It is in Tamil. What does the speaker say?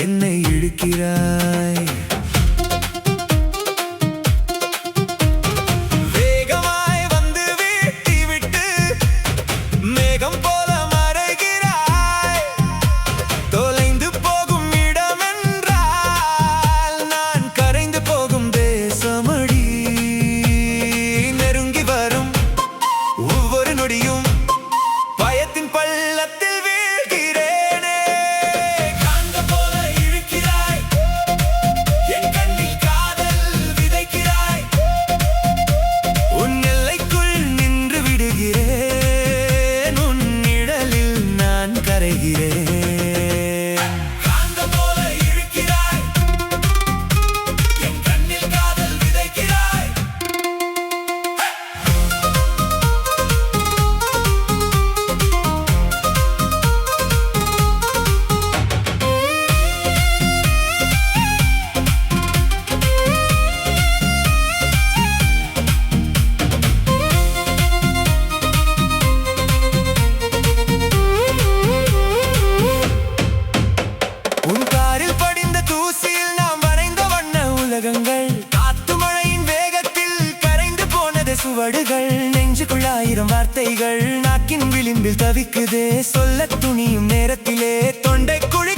என்னை இழுக்கிறாய். வேகமாய் வந்து வீட்டி விட்டு மேகம் போல மறைகிறாய். தொலைந்து போகும் இடமென்றால் நான் கரைந்து போகும் தேசமடி. நெருங்கி வரும் ஒவ்வொரு நொடியும் பயத்தின் பள்ளத்தில் வீழ்கிறேனே. காந்த போல இழுக்கிறாய், என் கண்ணில் காதல் விதைக்கிறாய். உன் எல்லைக்குள் நின்று விடுகிறேன், உன் நிழலில் நான் கரைகிறேன். காந்த போல இழுக்கிறாய், என் கண்ணில் காதல் விதைக்கிறாய். உன் காரில் படிந்த தூசியில் நாம் வரைந்த வண்ண உலகங்கள். காத்து மழையின் வேகத்தில் கரைந்து போனது சுவடுகள். நெஞ்சுக்குள் 1000 வார்த்தைகள் நாக்கின் விளிம்பில் தவிக்குதே. சொல்ல துணியும் நேரத்திலே தொண்டை குழி